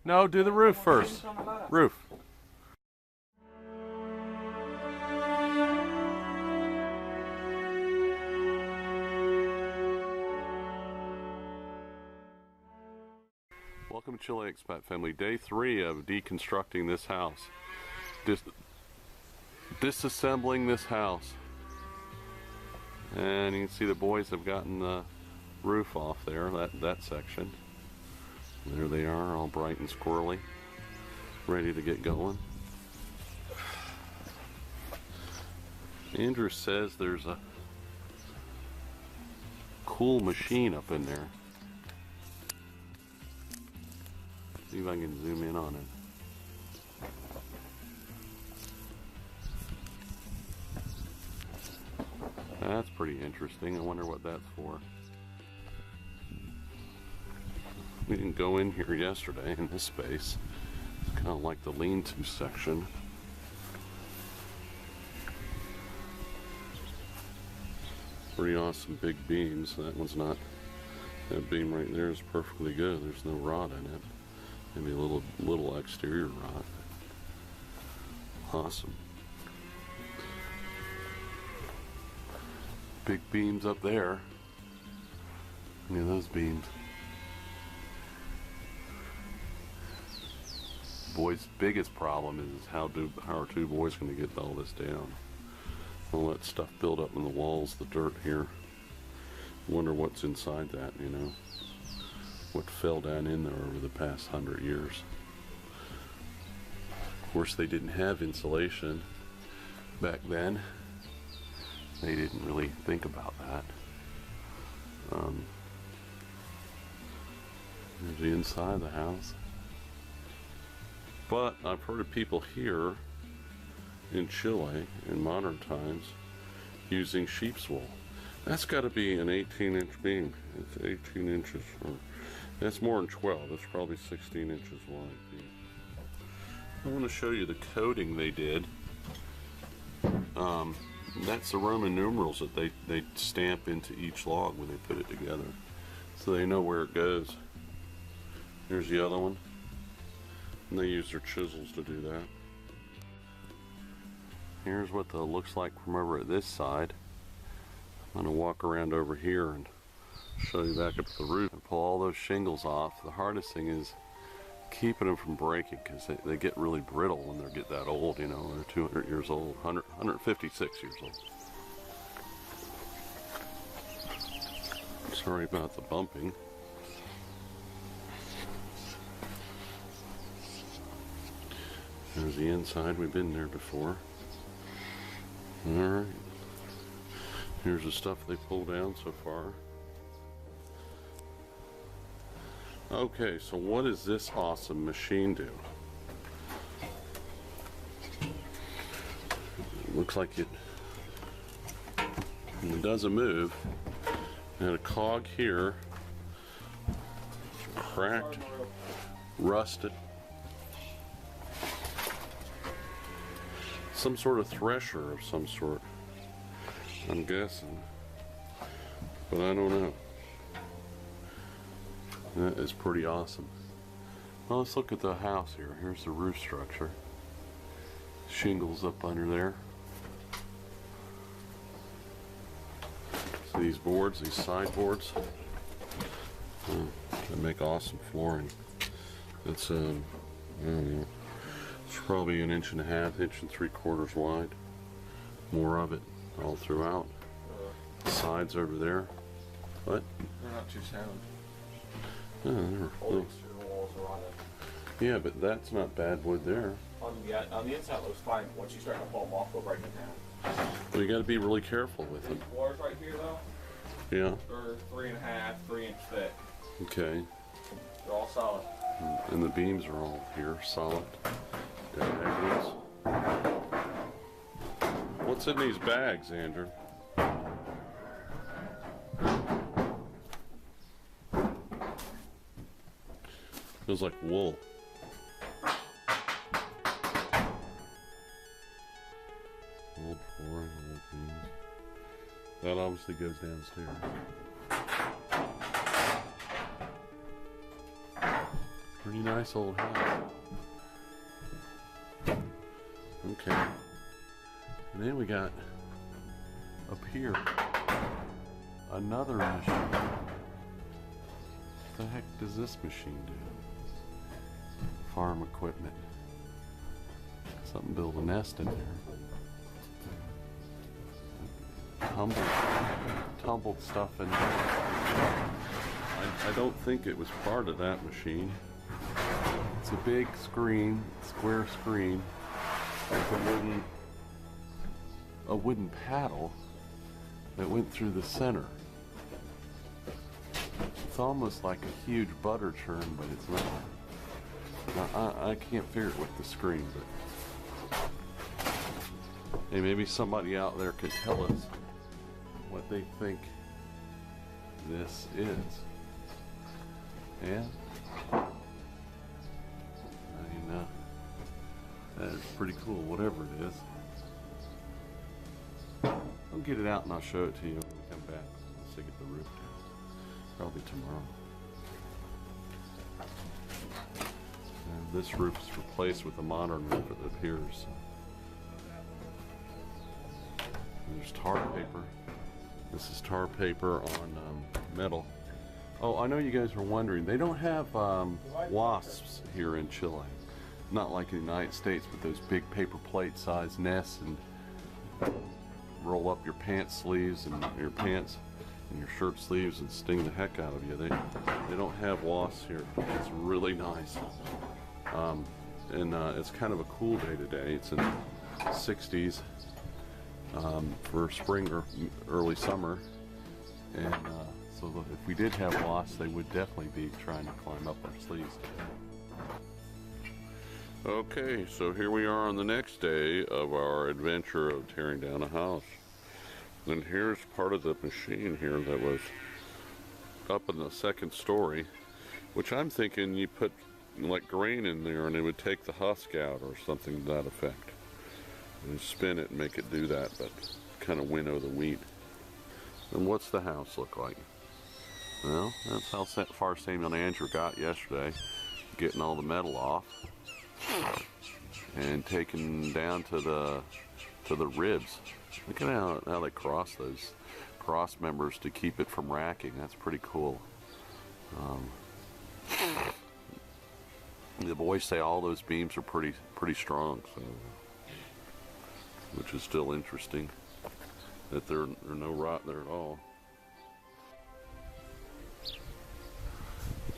No, do the roof first. Roof. Welcome to Chile Expat Family. Day 3 of deconstructing this house. Disassembling this house. And you can see the boys have gotten the roof off there, that section. There they are, all bright and squirrely, ready to get going. Andrew says there's a cool machine up in there. See if I can zoom in on it. That's pretty interesting. I wonder what that's for. We didn't go in here yesterday in this space. It's kind of like the lean-to section. Pretty awesome big beams. That one's not, that beam right there is perfectly good. There's no rot in it. Maybe a little exterior rot. Awesome. Big beams up there. Look at those beams. Boy's biggest problem is how are two boys going to get all this down? All that stuff built up in the walls, the dirt here. Wonder what's inside that, you know. What fell down in there over the past 100 years. Of course, they didn't have insulation back then. They didn't really think about that. There's the inside of the house. But I've heard of people here in Chile in modern times using sheep's wool. That's got to be an 18-inch beam. It's 18 inches. That's more than 12. That's probably 16 inches wide. I want to show you the coating they did. That's the Roman numerals that they stamp into each log when they put it together, so they know where it goes. Here's the other one. And they use their chisels to do that. Here's what the looks like from over at this side. I'm going to walk around over here and show you back up to the roof and pull all those shingles off. The hardest thing is keeping them from breaking, because they get really brittle when they get that old, you know. They're 200 years old, 156 years old. Sorry about the bumping. There's the inside. We've been there before. Alright. Here's the stuff they pulled down so far. Okay, so what does this awesome machine do? Looks like it doesn't move. And a cog here, cracked, rusted. Some sort of thresher of some sort, I'm guessing, but I don't know. That is pretty awesome. Well, let's look at the house here. Here's the roof structure. Shingles up under there. So these boards, these side boards, they make awesome flooring. It's I don't know. It's probably 1.5 inches, 1 3/4 wide. More of it all throughout. The sides over there. What? They're not too sound. Oh, yeah, but that's not bad wood there. On the inside it looks fine. Once you start to pull them off, they'll break it down. Well, you got to be really careful with them. These floors right here, though, yeah, they're 3.5, 3 inch thick. Okay. They're all solid. And the beams are all here, solid. Diagonals. What's in these bags, Andrew? Feels like wool. Old flooring, old beams. That obviously goes downstairs. Pretty nice old house. Okay. And then we got up here another machine. What the heck does this machine do? Farm equipment. Something build a nest in there. Tumbled stuff in there. I don't think it was part of that machine. It's a big screen, square screen, with a wooden paddle that went through the center. It's almost like a huge butter churn, but it's not. Now, I can't figure it with the screen, but hey, maybe somebody out there could tell us what they think this is. Yeah? That is pretty cool, whatever it is. I'll get it out and I'll show it to you when we come back. Let's get the roof down. Probably tomorrow. And this roof is replaced with a modern roof, it appears. And there's tar paper. This is tar paper on metal. Oh, I know you guys are wondering, they don't have wasps here in Chile. Not like in the United States, but those big paper plate size nests and roll up your pants sleeves and your pants and your shirt sleeves and sting the heck out of you. They don't have wasps here. It's really nice. It's kind of a cool day today. It's in the 60s for spring or early summer. And so if we did have wasps, they would definitely be trying to climb up our sleeves. Okay, so here we are on the next day of our adventure of tearing down a house. And here's part of the machine here that was up in the second story, which I'm thinking you put like grain in there and it would take the husk out or something to that effect. And spin it and make it do that, but kind of winnow the wheat. And what's the house look like? Well, that's how far Samuel and Andrew got yesterday, getting all the metal off and taken down to the ribs. Look at how they cross those cross members to keep it from racking. That's pretty cool. The boys say all those beams are pretty strong, so, which is still interesting that there's no rot there at all.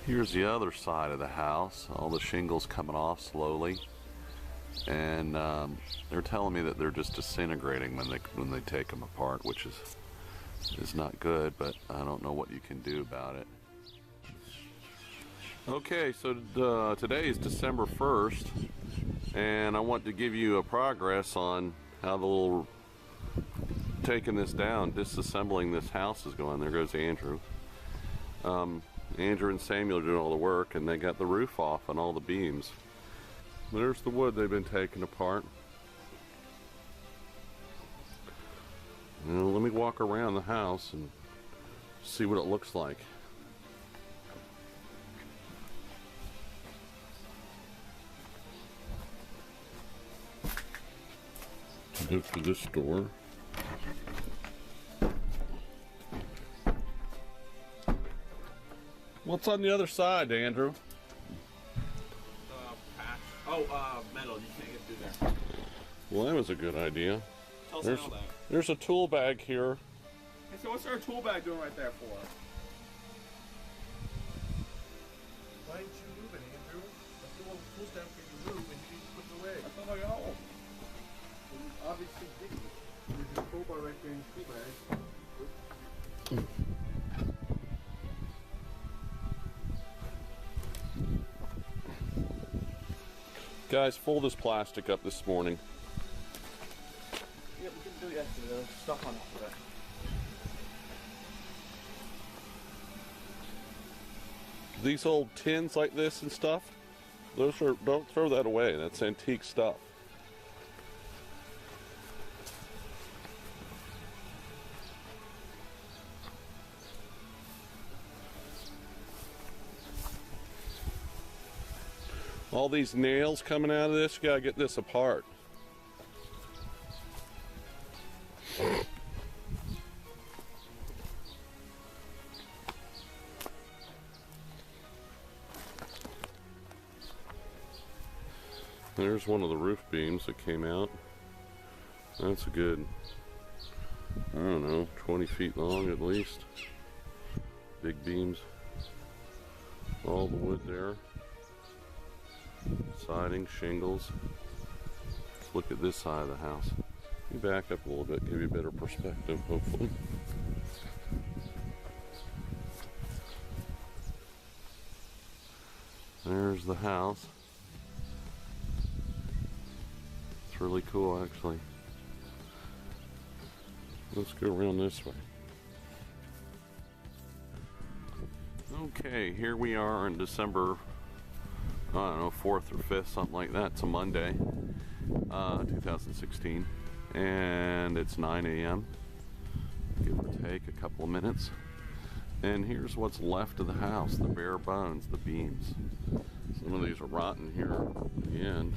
Here's the other side of the house, all the shingles coming off slowly, and they're telling me that they're just disintegrating when they take them apart, which is not good, but I don't know what you can do about it. Okay, so today is December 1st, and I want to give you a progress on how the little taking this down, disassembling this house is going. There goes Andrew. Andrew and Samuel are doing all the work, and they got the roof off on all the beams. There's the wood they've been taking apart. Now, let me walk around the house and see what it looks like. Go through this door. What's on the other side, Andrew? Metal. You can't get through there. Well, that was a good idea. Tell us that. There's a tool bag here. Hey, so what's our tool bag doing right there for? Why didn't you move it, Andrew? The tool stamp can you move and you need to put it away. I thought I got home. Well, obviously didn't. There's a tool bar right there in the tool bag. Guys, fold this plastic up this morning. Yeah, we can do it yesterday. There's stuff on it today. These old tins like this and stuff, don't throw that away. That's antique stuff. All these nails coming out of this, you gotta get this apart. There's one of the roof beams that came out. That's a good, I don't know, 20 feet long at least. Big beams. All the wood there. Siding, shingles. Let's look at this side of the house. Let me back up a little bit, give you a better perspective, hopefully. There's the house. It's really cool, actually. Let's go around this way. Okay, here we are in December, I don't know, 4th or 5th, something like that. It's a Monday, 2016, and it's 9 a.m., give or take a couple of minutes. And here's what's left of the house, the bare bones, the beams. Some of these are rotten here at the end.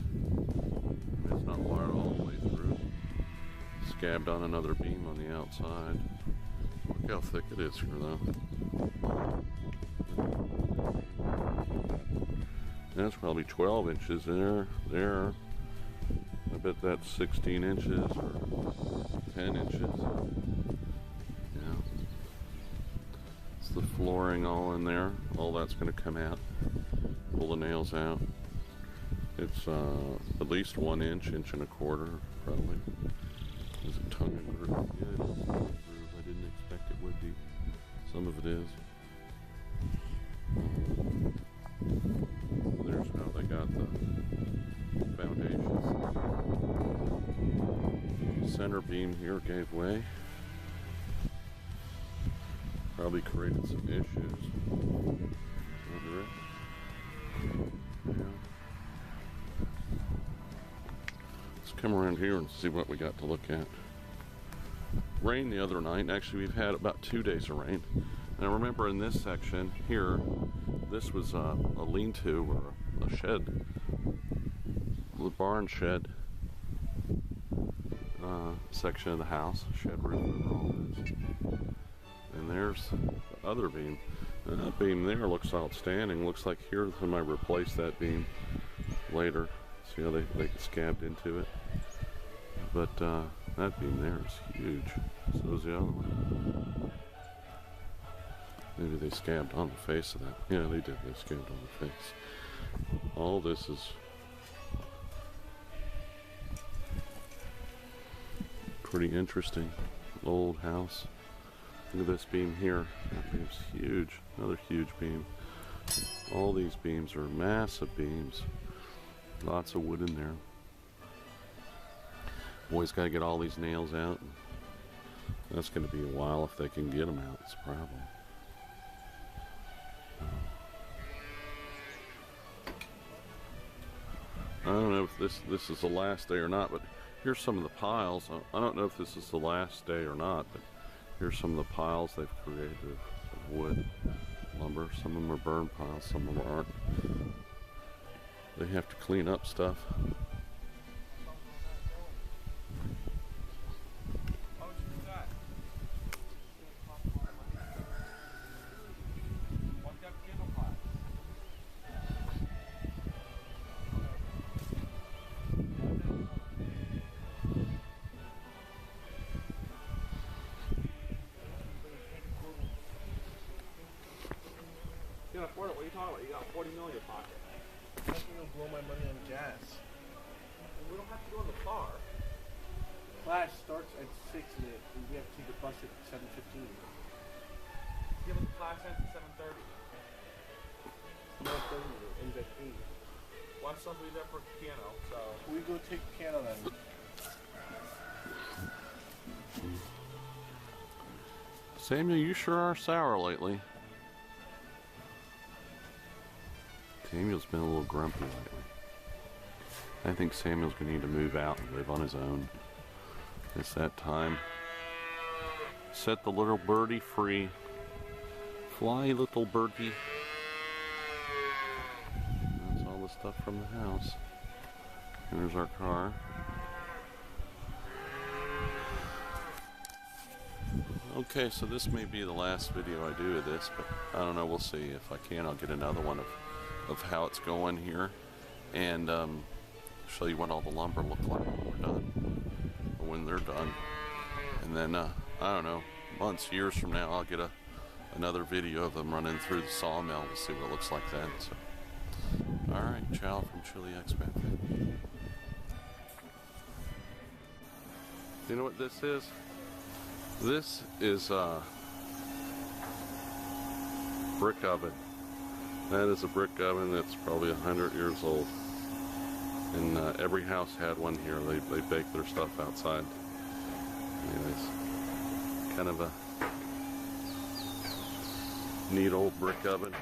It's not wired all the way through. Scabbed on another beam on the outside. Look how thick it is here though. That's probably 12 inches there. I bet that's 16 inches or 10 inches. Yeah. It's the flooring all in there. All that's going to come out. Pull the nails out. It's at least 1 inch, inch and a quarter, probably. Is it tongue and groove? Yeah, it is tongue and groove. I didn't expect it would be. Some of it is. There's how they got the foundations. Center beam here gave way. Probably created some issues under it. Yeah. Let's come around here and see what we got to look at. Rain the other night. Actually, we've had about 2 days of rain. Now remember, in this section here, this was a lean-to or a shed, the barn shed section of the house, shed roof over all this. And there's the other beam. And that beam there looks outstanding. Looks like here they might replace that beam later. See how they scabbed into it? But that beam there is huge. So is the other one. Maybe they scabbed on the face of that. Yeah, they did. They scabbed on the face. All this is pretty interesting. Old house. Look at this beam here. That beam's huge. Another huge beam. All these beams are massive beams. Lots of wood in there. Boys got to get all these nails out. That's going to be a while if they can get them out. It's a problem. I don't know if this is the last day or not, but here's some of the piles. I don't know if this is the last day or not, but here's some of the piles they've created of wood, lumber. Some of them are burn piles, some of them aren't. They have to clean up stuff. You can afford it. What are you talking about? You got 40 million in your pocket. I'm not gonna blow my money on gas. We don't have to go in the car. Class starts at 6 and we have to take the bus at 7:15. Give us the class ends at 7:30. 7:30 ends at 8. Watch somebody there for piano. So We go take piano then. Samuel, you sure are sour lately. Samuel's been a little grumpy lately. I think Samuel's gonna need to move out and live on his own. It's that time. Set the little birdie free. Fly, little birdie. That's all this stuff from the house. Here's our car. Okay, so this may be the last video I do of this, but I don't know, we'll see. If I can, I'll get another one of how it's going here, and show you what all the lumber look like when we're done, or when they're done. And then, I don't know, months, years from now, I'll get another video of them running through the sawmill to see what it looks like then. So, alright, ciao from Chili Expat. You know what this is? This is a brick oven. That is a brick oven that's probably 100 years old. And every house had one here. They bake their stuff outside. Anyways, kind of a neat old brick oven.